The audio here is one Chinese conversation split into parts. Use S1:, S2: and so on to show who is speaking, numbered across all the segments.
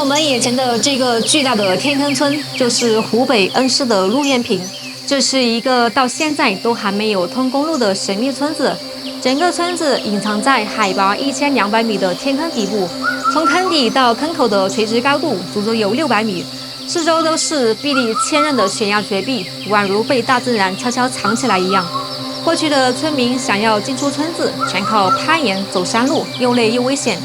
S1: 我們眼前的這個巨大的天坑村，就是湖北恩施的鹿苑坪。這是一個到現在都還沒有通公路的神秘村子。整個村子隱藏在海拔1200米的天坑底部，從坑底到坑口的垂直高度足足有600米，四周都是壁立千仞的懸崖绝壁，宛如被大自然悄悄藏起來一樣。過去的村民想要進出村子，全靠攀岩、走山路，又累又危險。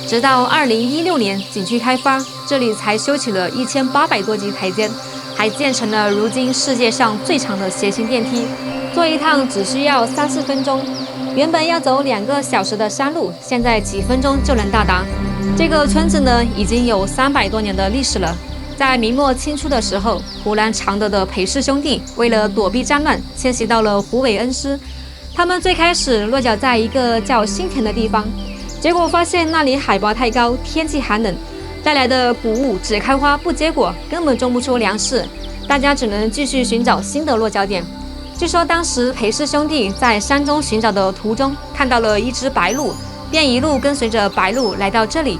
S1: 直到2016年景區開發，這裡才修起了1800多級台階，還建成了如今世界上最長的斜行電梯，坐一趟只需要3-4分鐘。原本要走2個小時的山路，現在幾分鐘就能到達。這個村子呢，已經有300多年的歷史了。在明末清初的時候，湖南常德的裴氏兄弟為了躲避戰亂，遷徙到了湖北恩施。他們最開始落腳在一個叫新田的地方。結果發現那裡海拔太高，天氣寒冷，帶來的谷物只開花不結果，根本種不出糧食，大家只能繼續尋找新的落腳點。據說當時裴氏兄弟在山中尋找的途中，看到了一隻白鷺，便一路跟隨着白鷺來到這裡。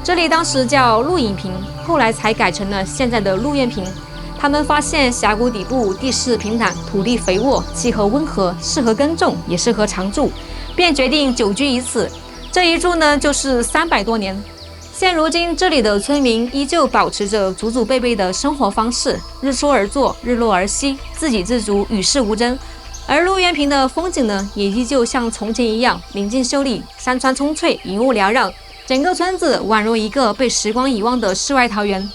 S1: 這裡當時叫鹿隱坪，後來才改成了現在的鹿苑坪。他們發現峽谷底部地勢平坦，土地肥沃，氣候溫和，適合耕種，也適合常住，便決定久居於此。這一住呢，就是300多年。現如今，這裡的村民依舊保持着祖祖輩輩的生活方式，日出而作，日落而息，自給自足，與世無爭。而鹿苑坪的風景呢，也依舊像從前一樣寧靜秀麗，山川蔥翠，雲霧繚繞，整個村子宛如一個被時光遺忘的世外桃源。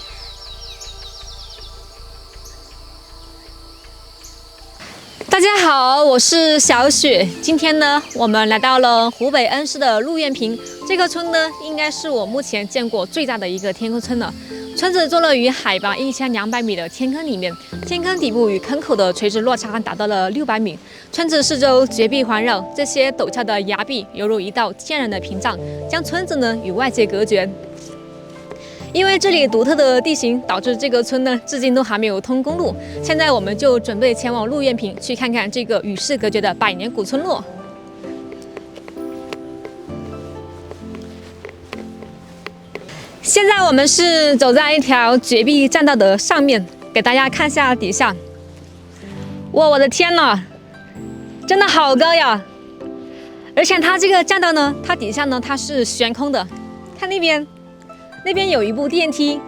S1: 大家好，我是小雪。今天呢，我們來到了湖北恩施的鹿苑坪。這個村呢，應該是我目前見過最大的一個天坑村了。村子坐落於海拔1200米的天坑裡面，天坑底部與坑口的垂直落差達到了600米。村子四周絕壁環繞，這些陡峭的崖壁猶如一道天然的屏障，將村子呢與外界隔絕。因為這裡獨特的地形，導致這個村呢至今都還沒有通公路。現在我們就準備前往鹿苑坪去看看這個與世隔絕的百年古村落。現在我們是走在一條絕壁栈道的上面，給大家看一下底下。哇，我的天哪，真的好高呀！而且它這個栈道呢，它底下呢它是懸空的，看那邊。那邊有一部電梯，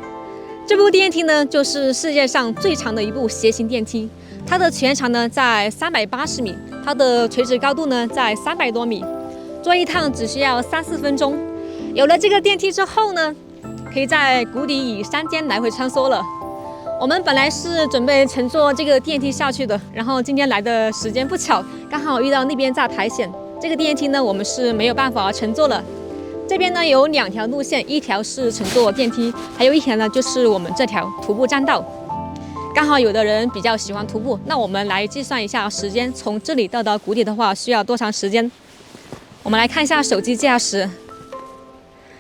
S1: 這部電梯呢就是世界上最長的一部斜行電梯，它的全長呢在380米，它的垂直高度呢在300多米，坐一趟只需要3-4分鐘。有了這個電梯之後呢，可以在谷底與山間來回穿梭了。我們本來是準備乘坐這個電梯下去的，然後今天來的時間不巧，剛好遇到那邊在苔蘚，這個電梯呢我們是沒有辦法乘坐了。這邊呢有2條路線，一條是乘坐電梯，還有一條呢就是我們這條徒步栈道。剛好有的人比較喜歡徒步，那我們來計算一下時間，從這裡到谷底的話需要多長時間？我們來看一下手機計時。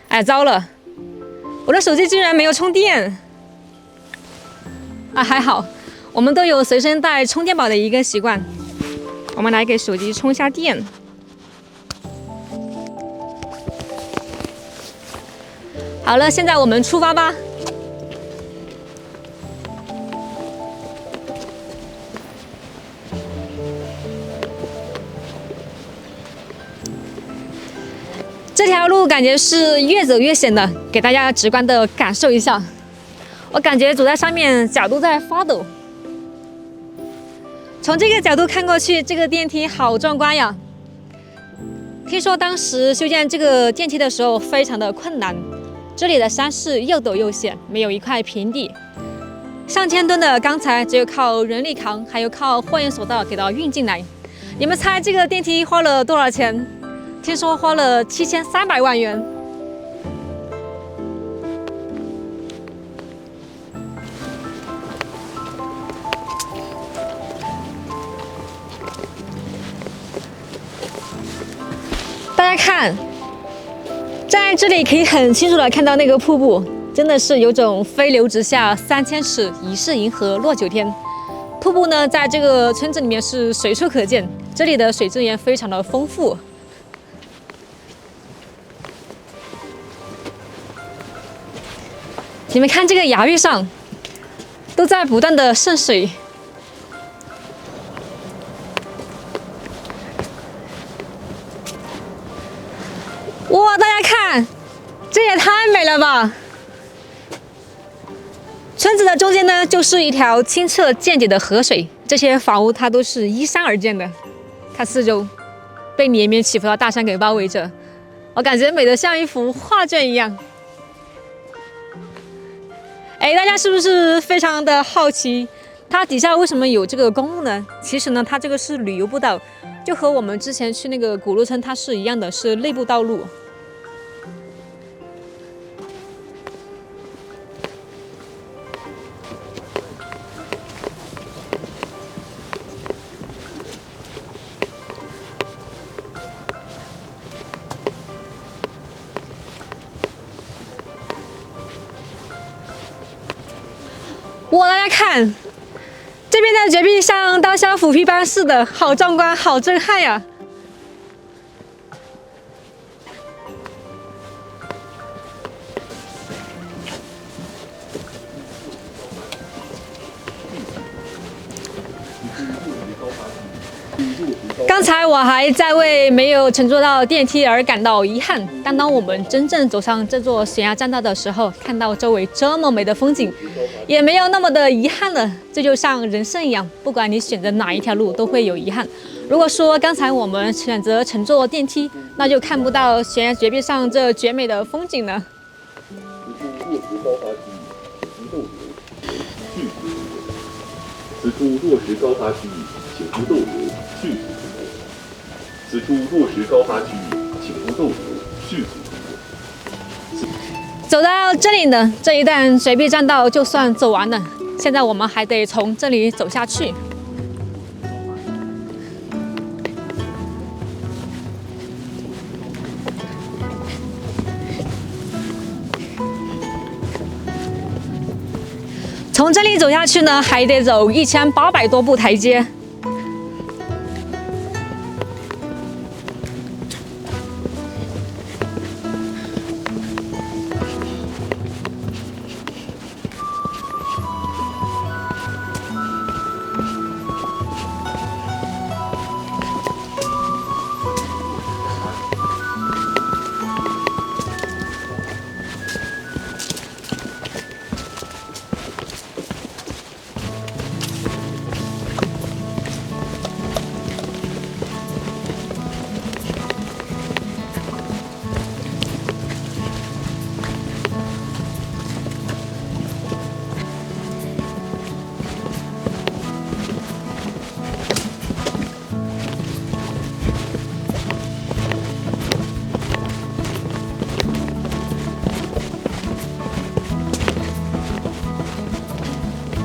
S1: 哎，糟了，我的手機居然沒有充電。啊，還好，我們都有隨身帶充電寶的一個習慣。我們來給手機充一下電。好了，現在我們出發吧。这條路感覺是越走越險的，給大家直觀的感受一下。我感覺走在上面，腳都在發抖。從這個角度看過去，這個電梯好壯觀呀！聽說當時修建這個電梯的時候非常的困難。這裡的山勢又陡又險，沒有一塊平地，上千噸的鋼材只有靠人力扛，還有靠貨運索道給它運進來。你們猜這個電梯花了多少錢？聽說花了7300萬元。大家看。在這裡可以很清楚的看到那個瀑布，真的是有種飛流直下3000尺，疑是銀河落九天。瀑布呢，在這個村子裡面是隨處可見，這裡的水資源非常的豐富。你們看這個崖壁上，都在不斷的滲水。哇，大家看，這也太美了吧！村子的中间呢，就是一條清澈見底的河水。這些房屋它都是依山而建的，它四周被連綿起伏的大山給包圍着，我感覺美得像一幅畫卷一樣。哎，大家是不是非常的好奇，它底下為什麼有這個公路呢？其實呢，它這個是旅遊步道，就和我們之前去那個古路村它是一樣的，是內部道路。哇，大家看，這邊的絕壁像刀削斧劈般似的，好壯觀，好震撼呀！刚才我還在為沒有乘坐到電梯而感到遺憾，但當我們真正走上這座懸崖棧道的時候，看到周圍這麼美的風景，也沒有那麼的遺憾了。這就像人生一樣，不管你選擇哪一條路，都會有遺憾。如果說剛才我們選擇乘坐電梯，那就看不到懸崖絕壁上這絕美的風景了。
S2: 此處落石高發區域，請勿逗留，迅速通過。此處落石高發區域，請勿逗留，迅速通過。
S1: 走到這裡呢，這一段絕壁棧道就算走完了。現在我們還得從這裡走下去。從這裡走下去呢，還得走1800多步台階。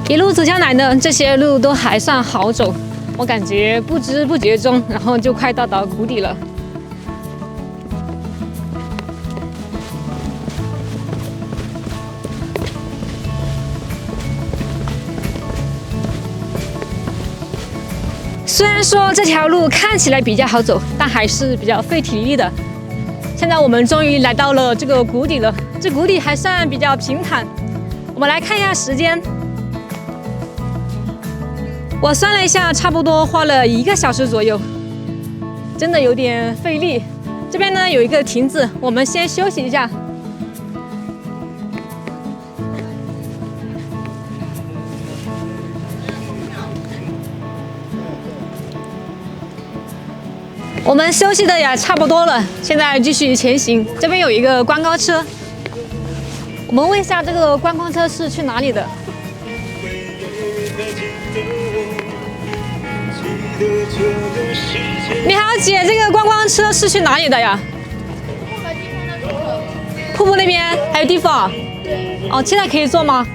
S1: 一路走下來呢，這些路都還算好走，我感覺不知不覺中，然後就快到達谷底了。虽然說這條路看起來比較好走，但還是比較費體力的。現在我們終於來到了這個谷底了，這谷底還算比較平坦。我們來看一下時間。我算了一下，差不多花了1個小時左右，真的有點費力。這邊呢有一個亭子，我們先休息一下。我們休息的也差不多了，現在繼續前行。這邊有一個觀光車，我們問一下這個觀光車是去哪裡的？你好，姐，這個觀光車是去哪裡的呀？瀑布那邊還有地方？哦，現在可以坐嗎？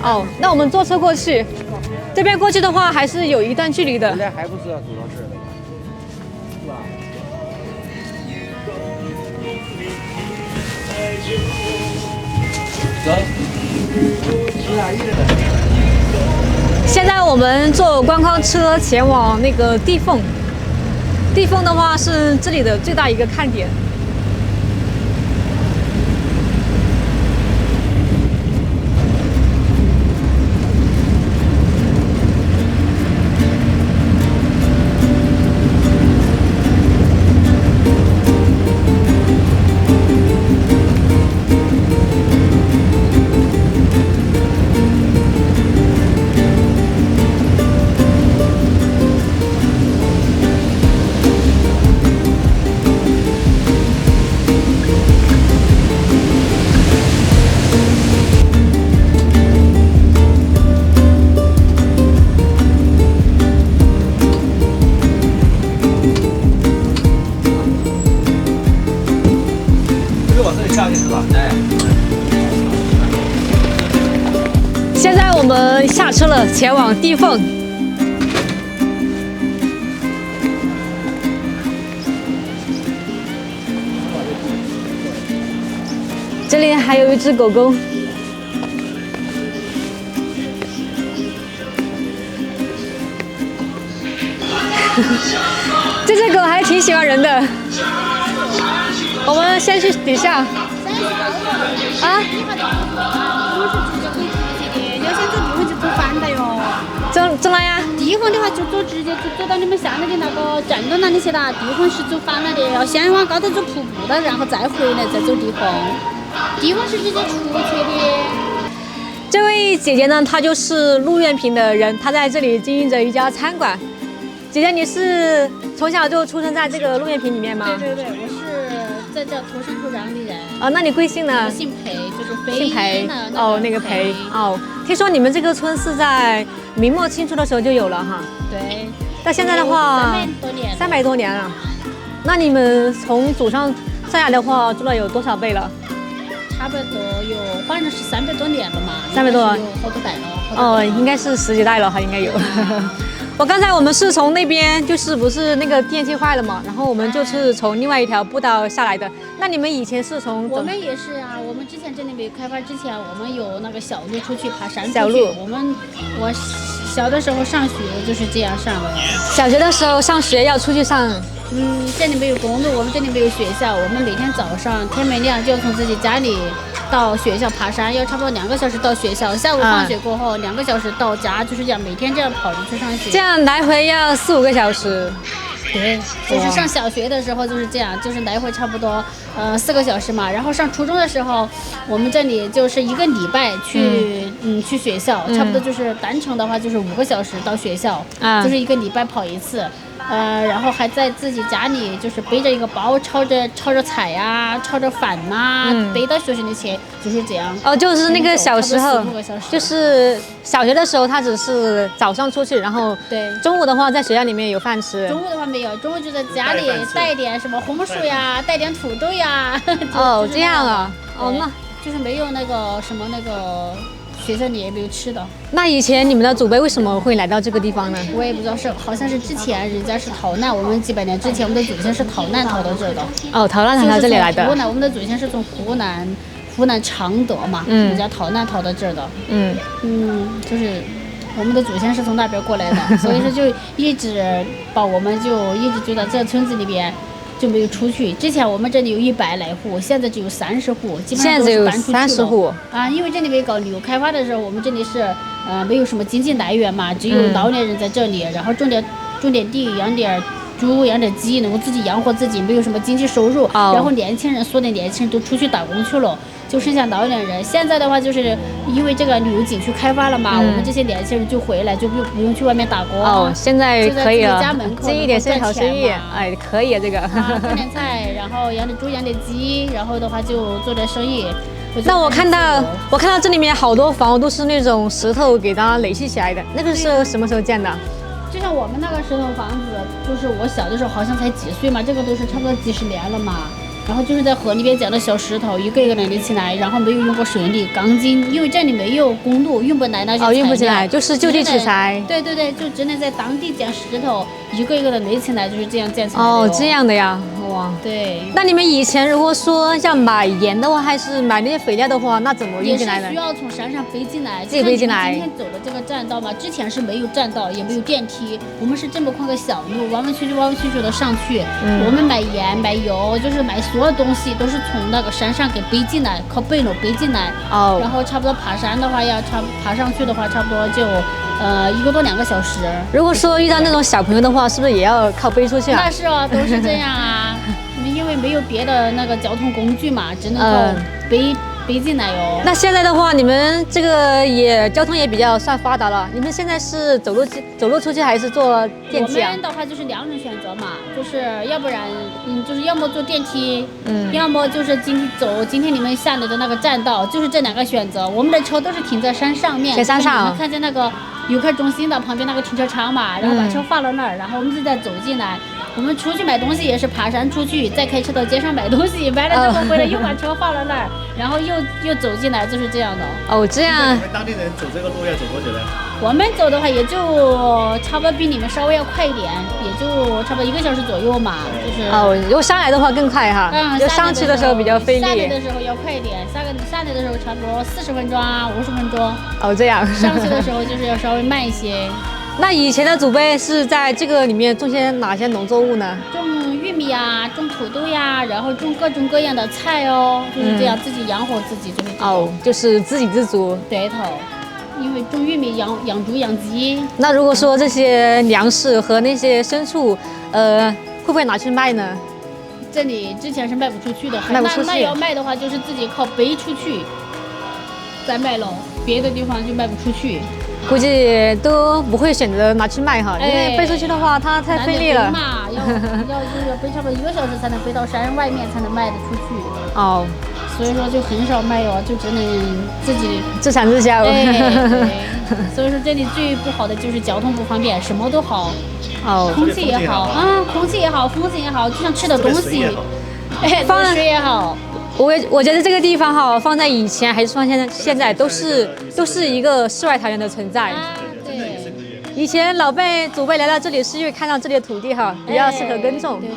S1: 哦，那我們坐車過去。這邊過去的話，還是有一段距離的。現在還不知道走到這兒了吧？是吧？現在我們坐觀光車前往那個地鳳。地鳳的話是這裡的最大一個看點。們下車了，前往地凤。这里還有一隻狗狗。這只狗還挺喜歡人的。我們先去底下。啊？
S3: 你要想走地方就走反的喲。
S1: 走哪呀？
S3: 地方的話就直接就走到你們下面的那個站到那里去了。地方是走反了的，要先往高头走瀑布的，然後再回来再走地方。地方是直接出去的。
S1: 這位姐姐呢，她就是陆苑平的人，她在這裡經營着一家餐館。姐姐，你是從小就出生在這個陸苑平裡面嗎？
S3: 對，我是在這土生土長的人。
S1: 哦，那你貴姓呢？
S3: 我姓裴，就是
S1: 姓裴。哦，那個裴。
S3: 哦，
S1: 聽說你們這個村是在明末清初的時候就有了哈。
S3: 對。
S1: 到現在的話，300多年了。那你們從祖上上來的話，住了有多少輩了？
S3: 差不多有，反正是300多年了嘛。
S1: 300多。
S3: 有好多代了。
S1: 哦，應該是10幾代了哈，應該有。我剛才我們是從那邊，就是不是那個電梯壞了嘛，然後我們就是從另外一條步道下來的。那你們以前是從？
S3: 我们也是啊，我们之前这里没有開發之前，我們有那個小路出去爬山出去。
S1: 小路。
S3: 我小的時候上學就是這樣上的。
S1: 小學的時候上學要出去上。
S3: 這裡沒有公路，我們這裡沒有學校，我們每天早上天沒亮就要從自己家裡到學校爬山，要差不多2個小時到學校。下午放學過後2個小時到家，就是這樣每天這樣跑着去上學。
S1: 這樣來回要4、5個小時。
S3: 對，就是上小學的時候就是這樣，就是來回差不多4個小時嘛。然後上初中的時候，我們這裡就是1個禮拜去學校，差不多就是單程的話就是5個小時到學校，就是1個禮拜跑一次。然後還在自己家裡就是背着一個包，炒着菜呀，炒着飯吶，背到學校裡去，就是這樣。哦，
S1: 就是那個小時候，就是小學的時候，他只是早上出去，然後對中午的話在學校裡面有飯吃。中
S3: 午的話沒有，中午就在家裡帶點什麼紅薯呀，帶點土豆呀。
S1: 哦，這樣啊，哦，那
S3: 就是沒有那個什麼那個。學校裡也沒有吃的。
S1: 那以前你們的祖輩為什麼會來到這個地方呢？
S3: 我也不知道，好像是之前人家是逃難，我們幾百年之前我們的祖先是逃難逃到這兒的。
S1: 哦，逃難逃到這裡來的。
S3: 湖南，我們的祖先是從湖南常德嘛，人家逃難逃到這兒的。就是我們的祖先是從那邊過來的，所以說就一直把我們就一直住在這村子裡邊。就沒有出去。之前我們這裡有100來戶，現在只有30戶，基本上都是搬出去了。現在只有30戶啊，因為這裡沒搞旅遊開發的時候，我們這裡是沒有什麼經濟來源嘛，只有老年人在這裡，然後種點地，養點豬，養點雞，能夠自己養活自己，沒有什麼經濟收入。然後所有的年輕人都出去打工去了。就剩下老年人。現在的話，就是因為這個旅遊景區開發了嘛，我們這些年輕人就回來，就不用去外面打工。哦，現在可以了，這一點是好生意，哎，可以啊，這個。種點菜，然後養點豬，養點雞，然後的話就做點生意。那我看到這裡面好多房屋都是那種石頭給它壘砌起來的，那個是什麼時候建的？就像我們那個石頭房子，就是我小的時候好像才幾歲嘛，這個都是差不多幾十年了嘛。然後就是在河裡邊撿的小石頭，一個一個的壘起來，然後沒有用過水泥、鋼筋，因為這裡沒有公路，運不來那些材料。運不進來，就是就地取材。對對對，就只能在當地撿石頭，一個一個的壘起來，就是這樣建起來的。哦，這樣的呀，哇。對。那你們以前如果說要買鹽的話，還是買那些肥料的話，那怎麼運進來呢？也是需要從山上背進來，自己背進來。今天走的這個棧道嘛，之前是沒有棧道，也沒有電梯，我們是這麼寬個小路，彎彎曲曲的上去。我們買鹽、買油，就是買所有東西都是從那個山上給背進來，靠背篓背進來。哦。然後差不多爬山的話，爬上去的話，差不多就1個多2個小時。如果說遇到那種小朋友的話，是不是也要靠背出去啊？那是啊，都是這樣啊。因為沒有別的那個交通工具嘛，只能夠背進來喲。那現在的話，你們這個交通也比較算發達了。你們現在是走路出去還是坐電梯啊？我們的話就是2種選擇嘛，就是要不然就是要麼坐電梯，要麼就是今天你們下來的那個棧道，就是這2個選擇。我們的車都是停在山上面，在山上。你們看見那個遊客中心的旁邊那個停車場嘛，然後把車放到那兒，然後我們就再走進來。我們出去買東西也是爬山出去，再開車到街上買東西，買了之後回來又把車放了那兒，然後又走進來，就是這樣的。
S1: 哦，這樣。
S4: 你們當地人走這個路要走多久呢？
S3: 我們走的話也就差不多比你們稍微要快一點，也就差不多1個小時左右嘛，就是。
S1: 哦，如果上來的話更快哈。就上去的時候比較費力。
S3: 下来的時候要快一点，下來的時候差不多40分鐘啊，50分鐘。
S1: 哦，這樣。
S3: 上去的時候就是要稍微慢一些。
S1: 那以前的祖輩是在這個裡面種些哪些農作物呢？
S3: 種玉米呀，種土豆呀，然後種各種各樣的菜哦，就是這樣自己養活自己，就是這種。
S1: 哦，就是自給自足。
S3: 对頭，因為種玉米養豬養雞。
S1: 那如果說這些糧食和那些牲畜，會不會拿去賣呢？
S3: 這裡之前是賣不出去的，
S1: 賣不出去。
S3: 那要賣的話，就是自己靠背出去再賣了，別的地方就賣不出去。
S1: 估計都不會選擇拿去賣哈，因為背出去的話它太費力了。
S3: 嘛，要背差不多1個小時才能背到山外面，才能賣得出去。哦，所以說就很少賣哦，就只能自己
S1: 自產自銷。
S3: 對，所以說這裡最不好的就是交通不方便，什麼都好。哦，空氣也好啊，空氣也好，風景也好，就像吃的東西，水也好。我覺得這個地方哈，放在以前還是放現在都是一個世外桃源的存在。
S4: 对，
S3: 以
S1: 前老輩祖輩來到這裡是因為看到這裡的土地哈比較適合耕種。
S3: 對。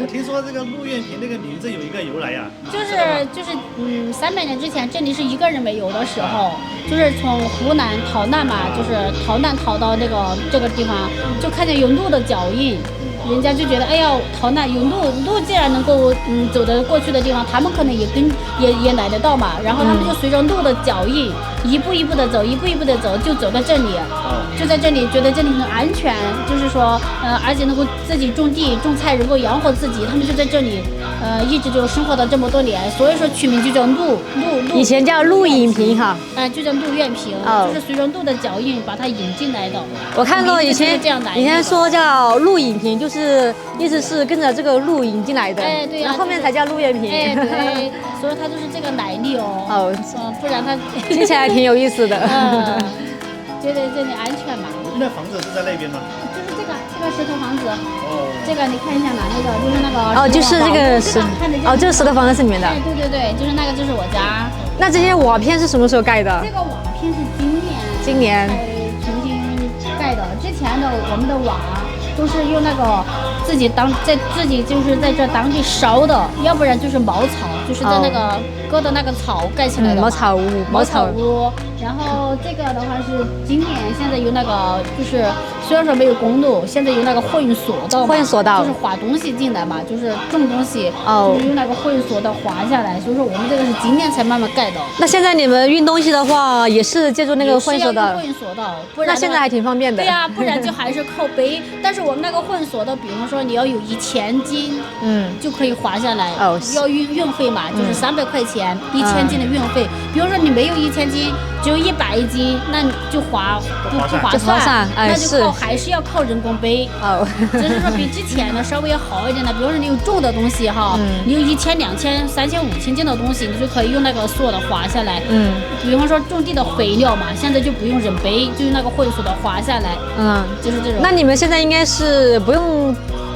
S4: 我聽說這個陸苑坪那個名字有一個由來呀。
S3: 就是300年之前這裡是一個人沒有的時候，就是從湖南逃難嘛，就是逃難逃到這個地方，就看見有鹿的腳印。人家就覺得，哎呀，逃難有鹿既然能夠走得過去的地方，他們可能也來得到嘛。然後他們就隨着鹿的腳印，一步一步的走，就走到這裡，就在這裡覺得這裡很安全，就是說，而且能夠自己種地種菜，能夠養活自己，他們就在這裡，一直就生活了這麼多年，所以說取名就叫鹿。
S1: 以前叫陸隱坪哈，
S3: 就叫陸苑坪，就是隨着鹿的腳印把它引進來的。
S1: 我看到以前說叫陸隱坪，就是一直是跟着這個鹿引進來的，
S3: 對呀，
S1: 然後後面才叫陸苑坪。
S3: 對，所以它就是這個來歷哦。不然它
S1: 聽起來挺有意思的。
S3: 覺得這裡安全嘛。
S4: 那房子是在那邊嗎？
S3: 就是這個石頭房子。這個你看一下哪個？就是那個。
S1: 就是這個石。這個石頭房子是你們的。
S3: 對，就是那個就是我家。
S1: 那這些瓦片是什麼時候蓋的？
S3: 這個瓦片是今年重新蓋的，之前的我們的瓦都是用那個自己就是在這當地燒的，要不然就是茅草，就是在那個割的那個草蓋起來的。茅草屋。然後這個的話是今年現在有那個，就是雖然說沒有公路，現在有那個貨運索道，就是劃東西進來嘛，就是種東西，就是用那個貨運索道劃下來。所以說我們這個是今年才慢慢蓋的。那現在你們運東西的話，也是借助那個貨運索道？貨運索道，不然那現在還挺方便的。對呀，不然就還是靠背。但是我們那個貨運索道，比方說你要有1000斤，就可以劃下來。要運費嘛，就是300塊錢，1000斤的運費。比如說你沒有1000斤。只有100斤，那就不划算，那就還是要靠人工背。只是說比之前的稍微要好一點的。比如說你有重的東西哈，你有1000、2000、3000、5000斤的東西，你就可以用那個索的划下來。比方說種地的肥料嘛，現在就不用人背，就用那個貨运索的划下来。就是這種。那你們現在應該是不用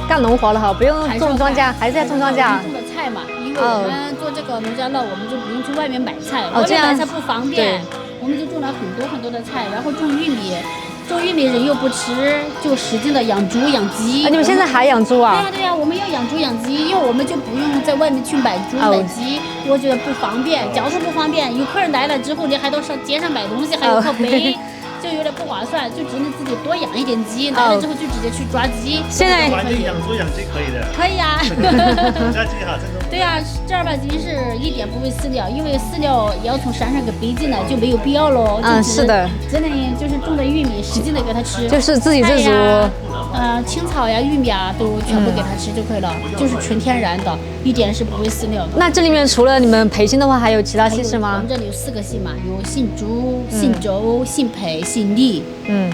S3: 幹農活了哈，不用種莊稼，還是在種莊稼。種的菜嘛，因為我們做這個農家樂，我們就不用去外面買菜，外面買菜不方便。我們就種了很多的菜，然後種玉米人又不吃，就使勁的養豬養雞。你們現在還養豬啊？對呀，我們要養豬養雞，因為我們就不用在外面去買豬買雞，我覺得不方便，交通不方便。有客人來了之後，你還到街上買東西，還要靠背。就有點不划算，就只能自己多養一點雞，來了之後就直接去抓雞。現在
S4: 環境養豬養雞可以的。可以
S3: 呀。
S4: 抓鸡哈，真的。
S3: 對呀，正兒八經是一點不會飼料，因為飼料也要從山上給背進來，就沒有必要嘍。是的。只能就是種的玉米，使勁的給它吃。就是自給自足。青草呀、玉米啊，都全部給它吃就可以了，就是純天然的，一點是不會飼料的。那這裡面除了你們裴姓的話，還有其他姓氏嗎？我們這裡有4個姓嘛，有姓朱、姓周、姓裴、姓李，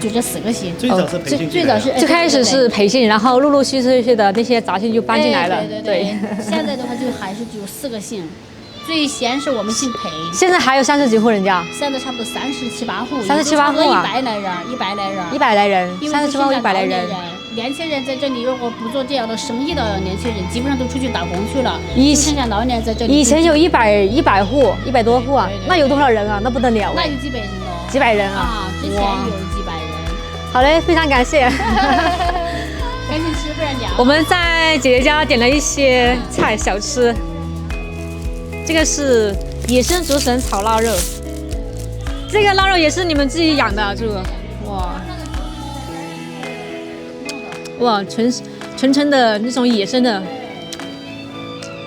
S3: 就這4個姓。
S4: 最早是裴姓。
S3: 最
S1: 開始是裴姓，然後陸陸續續的那些雜姓就搬進來了。
S3: 對。現在的話就還是只有4個姓，最先是我們姓裴。
S1: 現在還有30幾戶人家？
S3: 現在差不多37、8戶。
S1: 37、8戶啊。
S3: 100來人，100來人。
S1: 100來人，37、8戶100來人。
S3: 年輕人在這裡如果不做這樣的生意的年輕人，基本上都出去打工去了。剩下老年在這裡。
S1: 以前有100戶，100多戶啊，那有多少人啊？那不得了。
S3: 那有幾百人哦。
S1: 几百人啊？
S3: 啊，之前有几百人。
S1: 好嘞，非常感謝。
S3: 赶緊吃，不然涼。
S1: 我們在姐姐家點了一些菜小吃。這個是野生竹筍炒臘肉，這個臘肉也是你們自己養的啊，這個哇，純的那種野生的，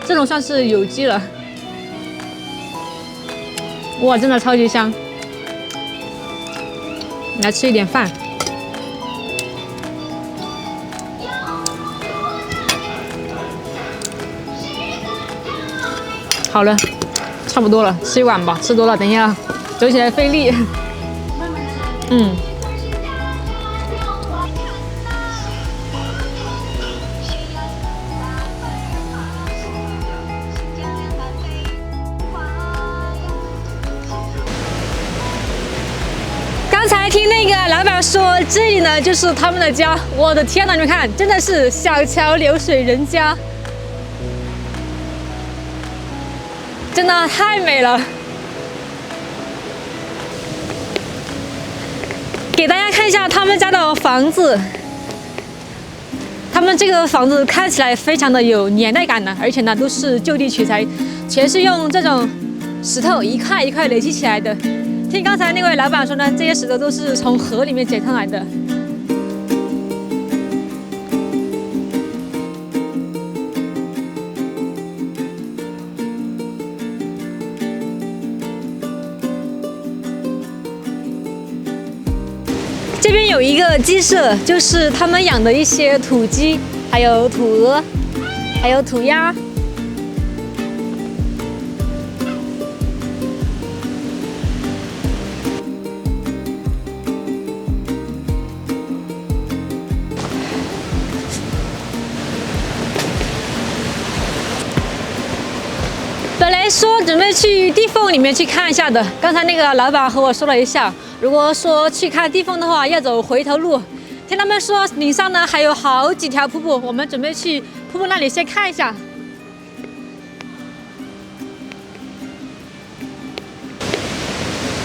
S1: 這種算是有機了。哇，真的超級香。来吃一點飯。好了，差不多了，吃一碗吧，吃多了等一下走起來費力。刚才听那个老板說，這裡呢就是他們的家。我的天哪，你們看，真的是小橋流水人家。真的太美了，给大家看一下他們家的房子。他們這個房子看起來非常的有年代感的，而且呢都是就地取材，全是用這種石頭一塊一塊累積起來的。聽剛才那位老闆說呢，這些石頭都是從河裡面撿上來的。這邊有一個雞舍，就是他們養的一些土雞，還有土鵝，還有土鴨。本來說準備去地縫裡面去看一下的，剛才那個老闆和我說了一下，如果說去看地縫的話，要走回頭路。聽他們說頂上呢還有好幾條瀑布，我們準備去瀑布那裡先看一下。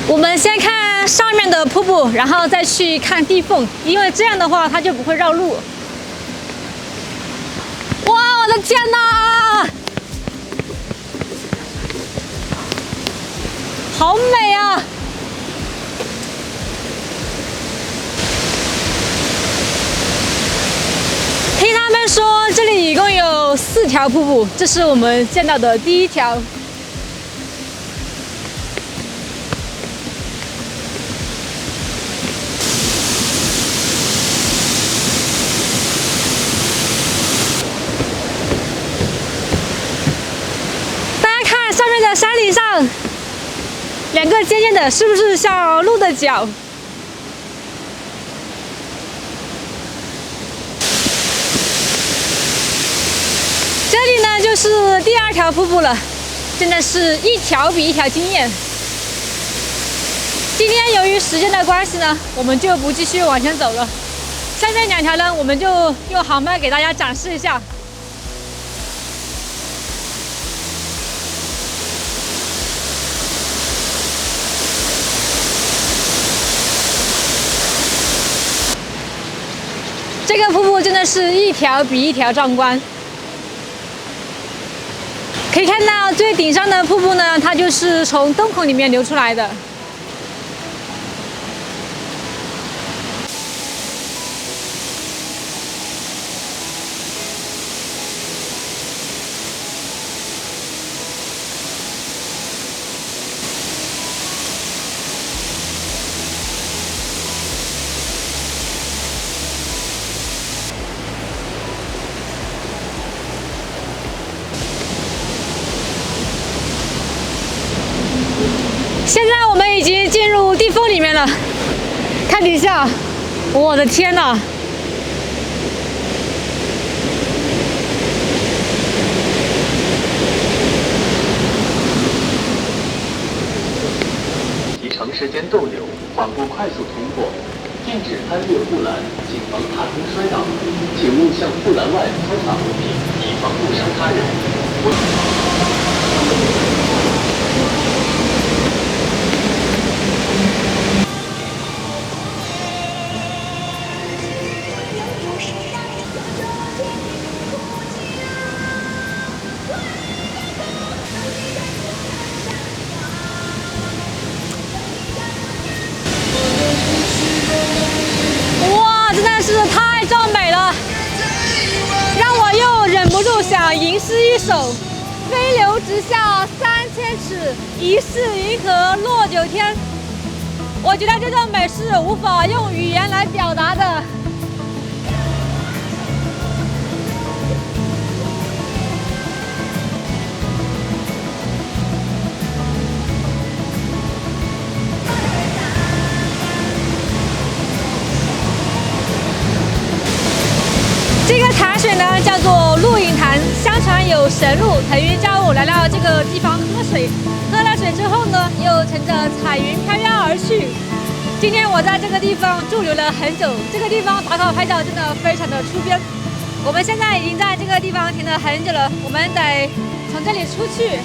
S1: 我們先看上面的瀑布，然後再去看地縫，因為這樣的話它就不會繞路。哇，我的天哪！好美啊！听他們說，這裡一共有4條瀑布，這是我們見到的第1條。大家看上面的山頂上。2個尖尖的，是不是像鹿的角？這裡呢就是第2條瀑布了，真的是一條比一條驚豔。今天由於時間的關係呢，我們就不繼續往前走了。下面2條呢，我們就用航拍給大家展示一下。這個瀑布真的是一條比一條壯觀。可以看到最頂上的瀑布呢，它就是從洞口裡面流出來的。现在我們已經進入地縫裡面了，看底下，我的天哪！
S2: 其長時間逗留，緩步快速通過。
S5: 止攀越護欄，謹防踏空摔倒。請勿向護欄外拋灑物品，以防誤傷他人。
S1: 哇，真的是太壮美了，让我又忍不住想吟诗一首：飞流直下3000尺，疑是银河落九天。我觉得这种美是无法用语言来表达的。这个潭水呢叫做鹿影潭，相傳有神鹿騰雲駕霧來到這個地方喝水，喝了水之後呢，又乘着彩雲飄搖而去。今天我在這個地方駐留了很久，這個地方打卡拍照真的非常的出片。我們現在已經在這個地方停了很久了，我們得從這裡出去。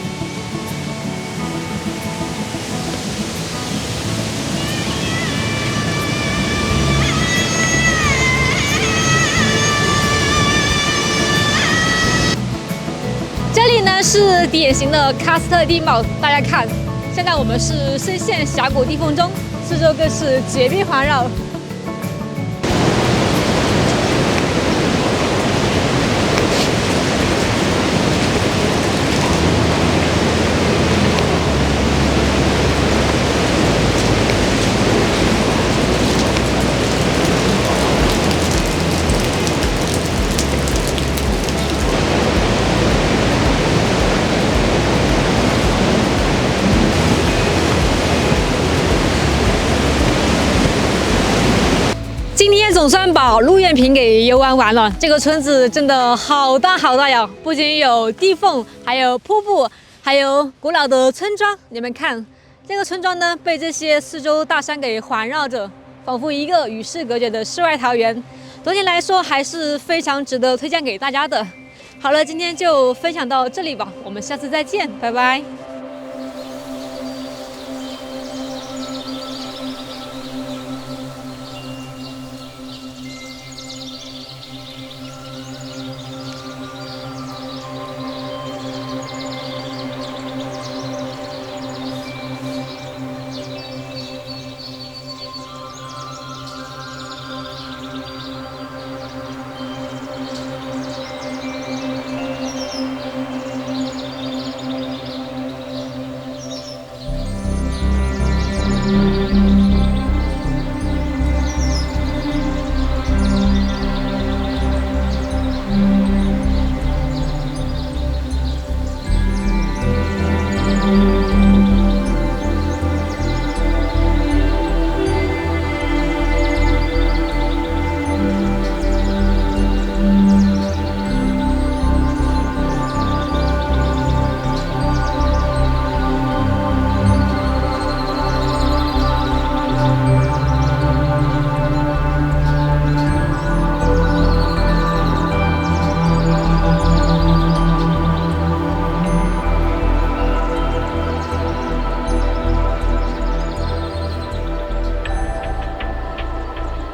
S1: 這裡呢是典型的喀斯特地貌，大家看，現在我們是深陷峽谷地縫中，四周更是絕壁環繞。今天總算把鹿苑坪給遊玩完了。這個村子真的好大好大呀！不僅有地縫，還有瀑布，還有古老的村莊。你們看，這個村莊呢，被這些四周大山給環繞着，仿佛一個與世隔絕的世外桃源。總體來說，還是非常值得推薦給大家的。好了，今天就分享到這裡吧，我們下次再見，拜拜。